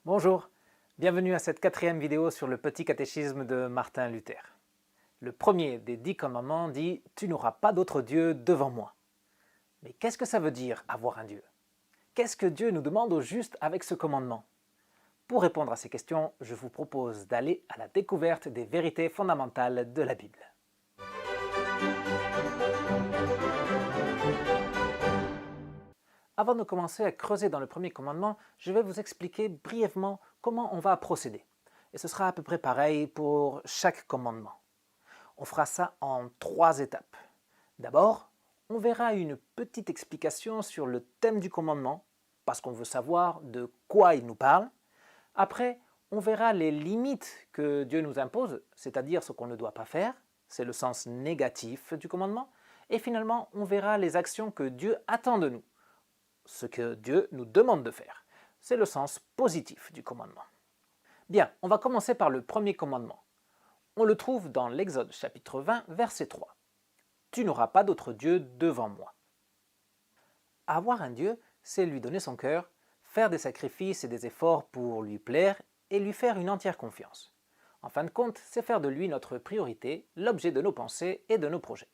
Bonjour, bienvenue à cette 4e vidéo sur le petit catéchisme de Martin Luther. Le premier des 10 commandements dit « Tu n'auras pas d'autre Dieu devant moi ». Mais qu'est-ce que ça veut dire avoir un Dieu? Qu'est-ce que Dieu nous demande au juste avec ce commandement? Pour répondre à ces questions, je vous propose d'aller à la découverte des vérités fondamentales de la Bible. Avant de commencer à creuser dans le premier commandement, je vais vous expliquer brièvement comment on va procéder. Et ce sera à peu près pareil pour chaque commandement. On fera ça en 3 étapes. D'abord, on verra une petite explication sur le thème du commandement, parce qu'on veut savoir de quoi il nous parle. Après, on verra les limites que Dieu nous impose, c'est-à-dire ce qu'on ne doit pas faire, c'est le sens négatif du commandement. Et finalement, on verra les actions que Dieu attend de nous, ce que Dieu nous demande de faire. C'est le sens positif du commandement. Bien, on va commencer par le premier commandement. On le trouve dans l'Exode chapitre 20, verset 3. « Tu n'auras pas d'autre Dieu devant moi ». Avoir un Dieu, c'est lui donner son cœur, faire des sacrifices et des efforts pour lui plaire et lui faire une entière confiance. En fin de compte, c'est faire de lui notre priorité, l'objet de nos pensées et de nos projets.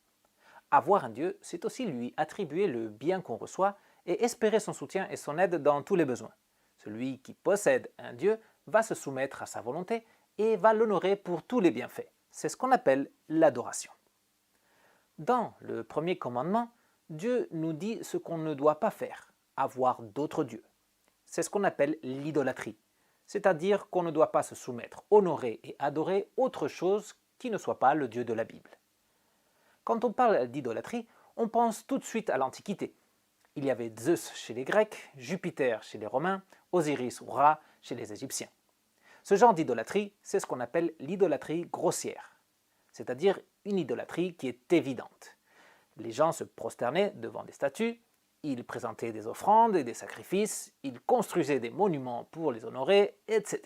Avoir un Dieu, c'est aussi lui attribuer le bien qu'on reçoit et espérer son soutien et son aide dans tous les besoins. Celui qui possède un Dieu va se soumettre à sa volonté et va l'honorer pour tous les bienfaits. C'est ce qu'on appelle l'adoration. Dans le premier commandement, Dieu nous dit ce qu'on ne doit pas faire, avoir d'autres dieux. C'est ce qu'on appelle l'idolâtrie, c'est-à-dire qu'on ne doit pas se soumettre, honorer et adorer autre chose qui ne soit pas le Dieu de la Bible. Quand on parle d'idolâtrie, on pense tout de suite à l'Antiquité. Il y avait Zeus chez les Grecs, Jupiter chez les Romains, Osiris ou Ra chez les Égyptiens. Ce genre d'idolâtrie, c'est ce qu'on appelle l'idolâtrie grossière, c'est-à-dire une idolâtrie qui est évidente. Les gens se prosternaient devant des statues, ils présentaient des offrandes et des sacrifices, ils construisaient des monuments pour les honorer, etc.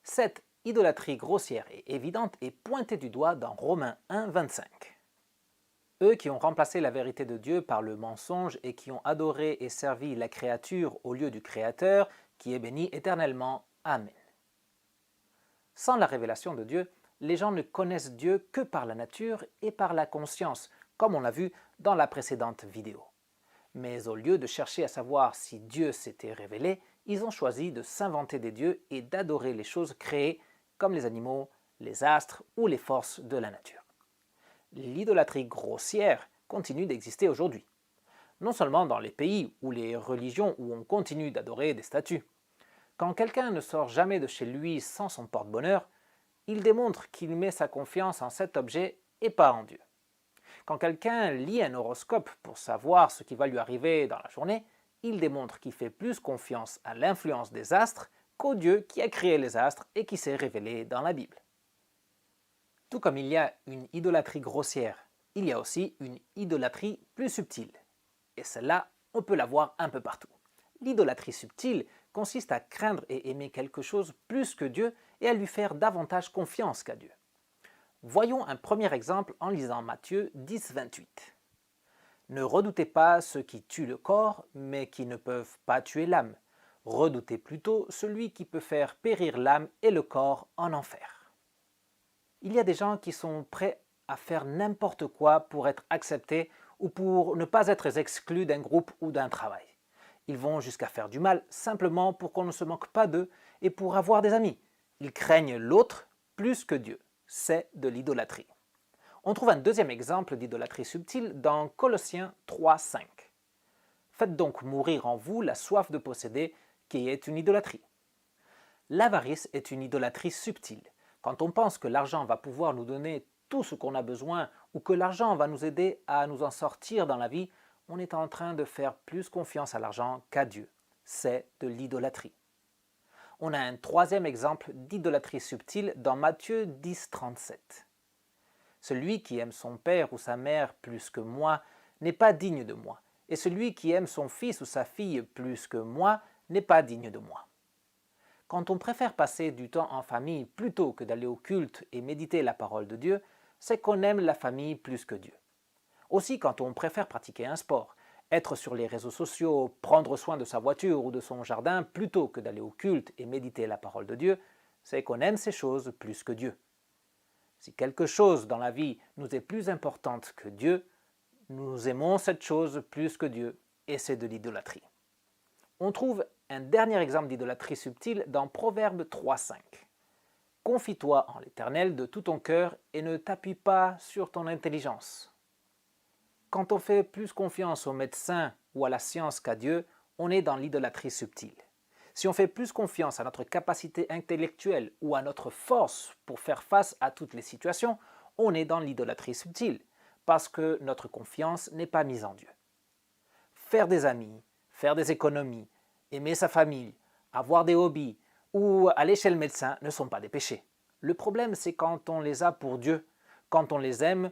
Cette idolâtrie grossière et évidente est pointée du doigt dans Romains 1, 25. Eux qui ont remplacé la vérité de Dieu par le mensonge et qui ont adoré et servi la créature au lieu du Créateur, qui est béni éternellement. Amen. Sans la révélation de Dieu, les gens ne connaissent Dieu que par la nature et par la conscience, comme on l'a vu dans la précédente vidéo. Mais au lieu de chercher à savoir si Dieu s'était révélé, ils ont choisi de s'inventer des dieux et d'adorer les choses créées, comme les animaux, les astres ou les forces de la nature. L'idolâtrie grossière continue d'exister aujourd'hui. Non seulement dans les pays ou les religions où on continue d'adorer des statues. Quand quelqu'un ne sort jamais de chez lui sans son porte-bonheur, il démontre qu'il met sa confiance en cet objet et pas en Dieu. Quand quelqu'un lit un horoscope pour savoir ce qui va lui arriver dans la journée, il démontre qu'il fait plus confiance à l'influence des astres qu'au Dieu qui a créé les astres et qui s'est révélé dans la Bible. Tout comme il y a une idolâtrie grossière, il y a aussi une idolâtrie plus subtile. Et celle-là, on peut la voir un peu partout. L'idolâtrie subtile consiste à craindre et aimer quelque chose plus que Dieu et à lui faire davantage confiance qu'à Dieu. Voyons un premier exemple en lisant Matthieu 10, 28. « Ne redoutez pas ceux qui tuent le corps, mais qui ne peuvent pas tuer l'âme. Redoutez plutôt celui qui peut faire périr l'âme et le corps en enfer. » Il y a des gens qui sont prêts à faire n'importe quoi pour être acceptés ou pour ne pas être exclus d'un groupe ou d'un travail. Ils vont jusqu'à faire du mal simplement pour qu'on ne se moque pas d'eux et pour avoir des amis. Ils craignent l'autre plus que Dieu. C'est de l'idolâtrie. On trouve un deuxième exemple d'idolâtrie subtile dans Colossiens 3, 5. « Faites donc mourir en vous la soif de posséder, qui est une idolâtrie. » L'avarice est une idolâtrie subtile. Quand on pense que l'argent va pouvoir nous donner tout ce qu'on a besoin ou que l'argent va nous aider à nous en sortir dans la vie, on est en train de faire plus confiance à l'argent qu'à Dieu. C'est de l'idolâtrie. On a un troisième exemple d'idolâtrie subtile dans Matthieu 10, 37. « Celui qui aime son père ou sa mère plus que moi n'est pas digne de moi, et celui qui aime son fils ou sa fille plus que moi n'est pas digne de moi. » Quand on préfère passer du temps en famille plutôt que d'aller au culte et méditer la parole de Dieu, c'est qu'on aime la famille plus que Dieu. Aussi, quand on préfère pratiquer un sport, Être sur les réseaux sociaux, prendre soin de sa voiture ou de son jardin plutôt que d'aller au culte et méditer la parole de Dieu, c'est qu'on aime ces choses plus que Dieu. Si quelque chose dans la vie nous est plus importante que Dieu, nous aimons cette chose plus que Dieu, et c'est de l'idolâtrie. On trouve un dernier exemple d'idolâtrie subtile dans Proverbe 3,5. Confie-toi en l'Éternel de tout ton cœur et ne t'appuie pas sur ton intelligence. Quand on fait plus confiance aux médecins ou à la science qu'à Dieu, on est dans l'idolâtrie subtile. Si on fait plus confiance à notre capacité intellectuelle ou à notre force pour faire face à toutes les situations, on est dans l'idolâtrie subtile, parce que notre confiance n'est pas mise en Dieu. Faire des amis, faire des économies, aimer sa famille, avoir des hobbies ou aller chez le médecin ne sont pas des péchés. Le problème, c'est quand on les a pour Dieu, quand on les aime,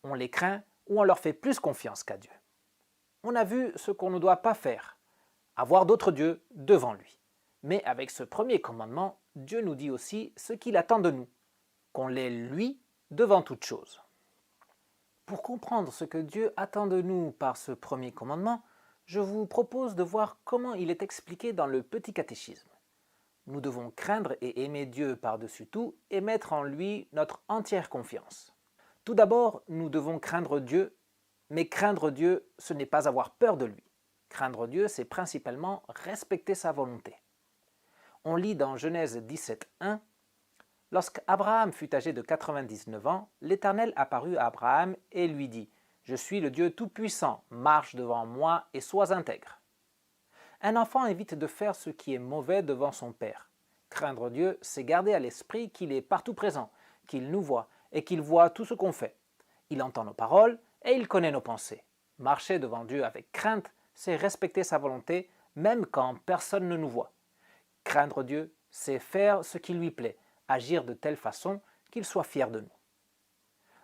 on les craint ou on leur fait plus confiance qu'à Dieu. On a vu ce qu'on ne doit pas faire, avoir d'autres dieux devant lui. Mais avec ce premier commandement, Dieu nous dit aussi ce qu'il attend de nous, qu'on l'ait lui devant toute chose. Pour comprendre ce que Dieu attend de nous par ce premier commandement, je vous propose de voir comment il est expliqué dans le Petit Catéchisme. Nous devons craindre et aimer Dieu par-dessus tout et mettre en lui notre entière confiance. Tout d'abord, nous devons craindre Dieu, mais craindre Dieu, ce n'est pas avoir peur de lui. Craindre Dieu, c'est principalement respecter sa volonté. On lit dans Genèse 17:1 « Lorsqu'Abraham fut âgé de 99 ans, l'Éternel apparut à Abraham et lui dit « Je suis le Dieu Tout-Puissant, marche devant moi et sois intègre. » Un enfant évite de faire ce qui est mauvais devant son père. Craindre Dieu, c'est garder à l'esprit qu'il est partout présent, qu'il nous voit et qu'il voit tout ce qu'on fait. Il entend nos paroles et il connaît nos pensées. Marcher devant Dieu avec crainte, c'est respecter sa volonté, même quand personne ne nous voit. Craindre Dieu, c'est faire ce qui lui plaît, agir de telle façon qu'il soit fier de nous.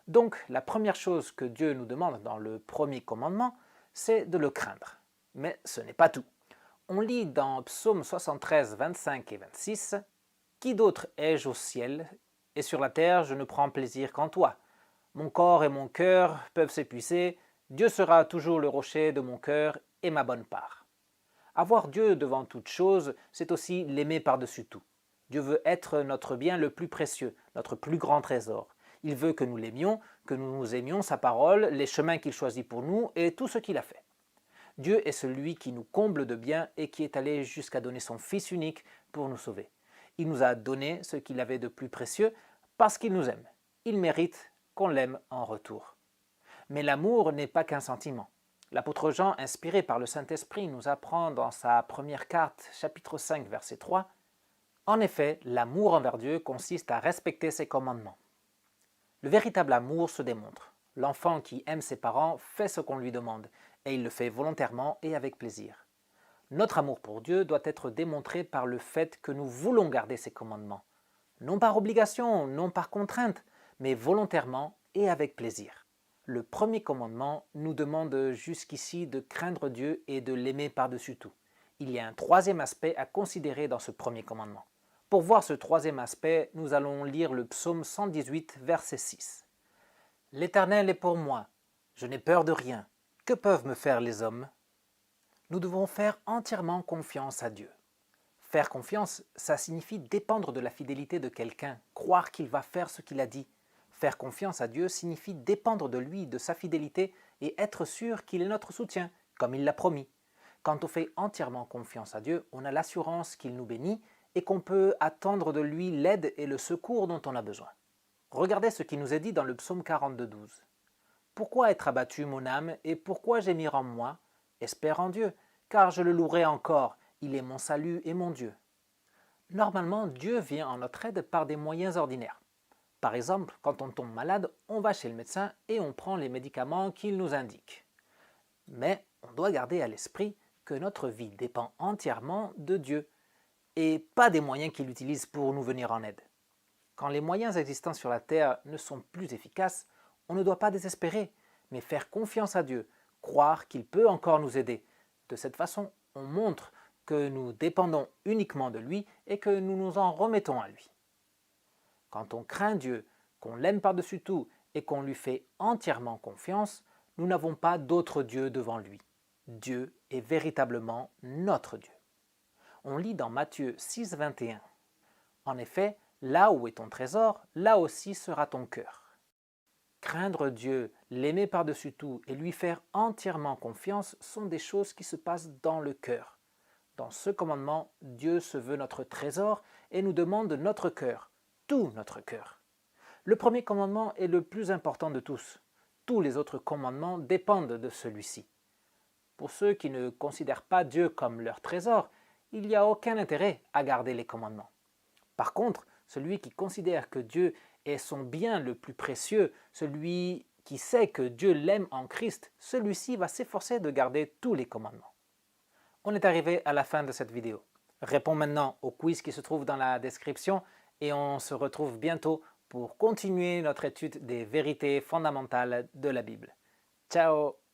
Donc, la première chose que Dieu nous demande dans le premier commandement, c'est de le craindre. Mais ce n'est pas tout. On lit dans Psaume 73, 25 et 26 « Qui d'autre ai-je au ciel, et sur la terre je ne prends plaisir qu'en toi. Mon corps et mon cœur peuvent s'épuiser, Dieu sera toujours le rocher de mon cœur et ma bonne part. » Avoir Dieu devant toute chose, c'est aussi l'aimer par-dessus tout. Dieu veut être notre bien le plus précieux, notre plus grand trésor. Il veut que nous l'aimions, que nous aimions sa parole, les chemins qu'il choisit pour nous et tout ce qu'il a fait. Dieu est celui qui nous comble de bien et qui est allé jusqu'à donner son Fils unique pour nous sauver. Il nous a donné ce qu'il avait de plus précieux parce qu'il nous aime. Il mérite qu'on l'aime en retour. Mais l'amour n'est pas qu'un sentiment. L'apôtre Jean, inspiré par le Saint-Esprit, nous apprend dans sa première carte, chapitre 5, verset 3, « En effet, l'amour envers Dieu consiste à respecter ses commandements. » Le véritable amour se démontre. L'enfant qui aime ses parents fait ce qu'on lui demande, et il le fait volontairement et avec plaisir. Notre amour pour Dieu doit être démontré par le fait que nous voulons garder ses commandements. Non par obligation, non par contrainte, mais volontairement et avec plaisir. Le premier commandement nous demande jusqu'ici de craindre Dieu et de l'aimer par-dessus tout. Il y a un troisième aspect à considérer dans ce premier commandement. Pour voir ce troisième aspect, nous allons lire le psaume 118, verset 6. « L'Éternel est pour moi, je n'ai peur de rien. Que peuvent me faire les hommes ?» Nous devons faire entièrement confiance à Dieu. Faire confiance, ça signifie dépendre de la fidélité de quelqu'un, croire qu'il va faire ce qu'il a dit. Faire confiance à Dieu signifie dépendre de lui, de sa fidélité et être sûr qu'il est notre soutien, comme il l'a promis. Quand on fait entièrement confiance à Dieu, on a l'assurance qu'il nous bénit et qu'on peut attendre de lui l'aide et le secours dont on a besoin. Regardez ce qui nous est dit dans le psaume 42, 12. « Pourquoi être abattu, mon âme, et pourquoi gémir en moi? Espère en Dieu, car je le louerai encore, il est mon salut et mon Dieu. » Normalement, Dieu vient en notre aide par des moyens ordinaires. Par exemple, quand on tombe malade, on va chez le médecin et on prend les médicaments qu'il nous indique. Mais on doit garder à l'esprit que notre vie dépend entièrement de Dieu et pas des moyens qu'il utilise pour nous venir en aide. Quand les moyens existants sur la terre ne sont plus efficaces, on ne doit pas désespérer, mais faire confiance à Dieu, croire qu'il peut encore nous aider. De cette façon, on montre que nous dépendons uniquement de lui et que nous nous en remettons à lui. Quand on craint Dieu, qu'on l'aime par-dessus tout et qu'on lui fait entièrement confiance, nous n'avons pas d'autre Dieu devant lui. Dieu est véritablement notre Dieu. On lit dans Matthieu 6, 21. En effet, là où est ton trésor, là aussi sera ton cœur. Craindre Dieu, l'aimer par-dessus tout et lui faire entièrement confiance sont des choses qui se passent dans le cœur. Dans ce commandement, Dieu se veut notre trésor et nous demande notre cœur, tout notre cœur. Le premier commandement est le plus important de tous. Tous les autres commandements dépendent de celui-ci. Pour ceux qui ne considèrent pas Dieu comme leur trésor, il n'y a aucun intérêt à garder les commandements. Par contre, celui qui considère que Dieu est son bien le plus précieux, celui qui sait que Dieu l'aime en Christ, celui-ci va s'efforcer de garder tous les commandements. On est arrivé à la fin de cette vidéo. Réponds maintenant au quiz qui se trouve dans la description et on se retrouve bientôt pour continuer notre étude des vérités fondamentales de la Bible. Ciao!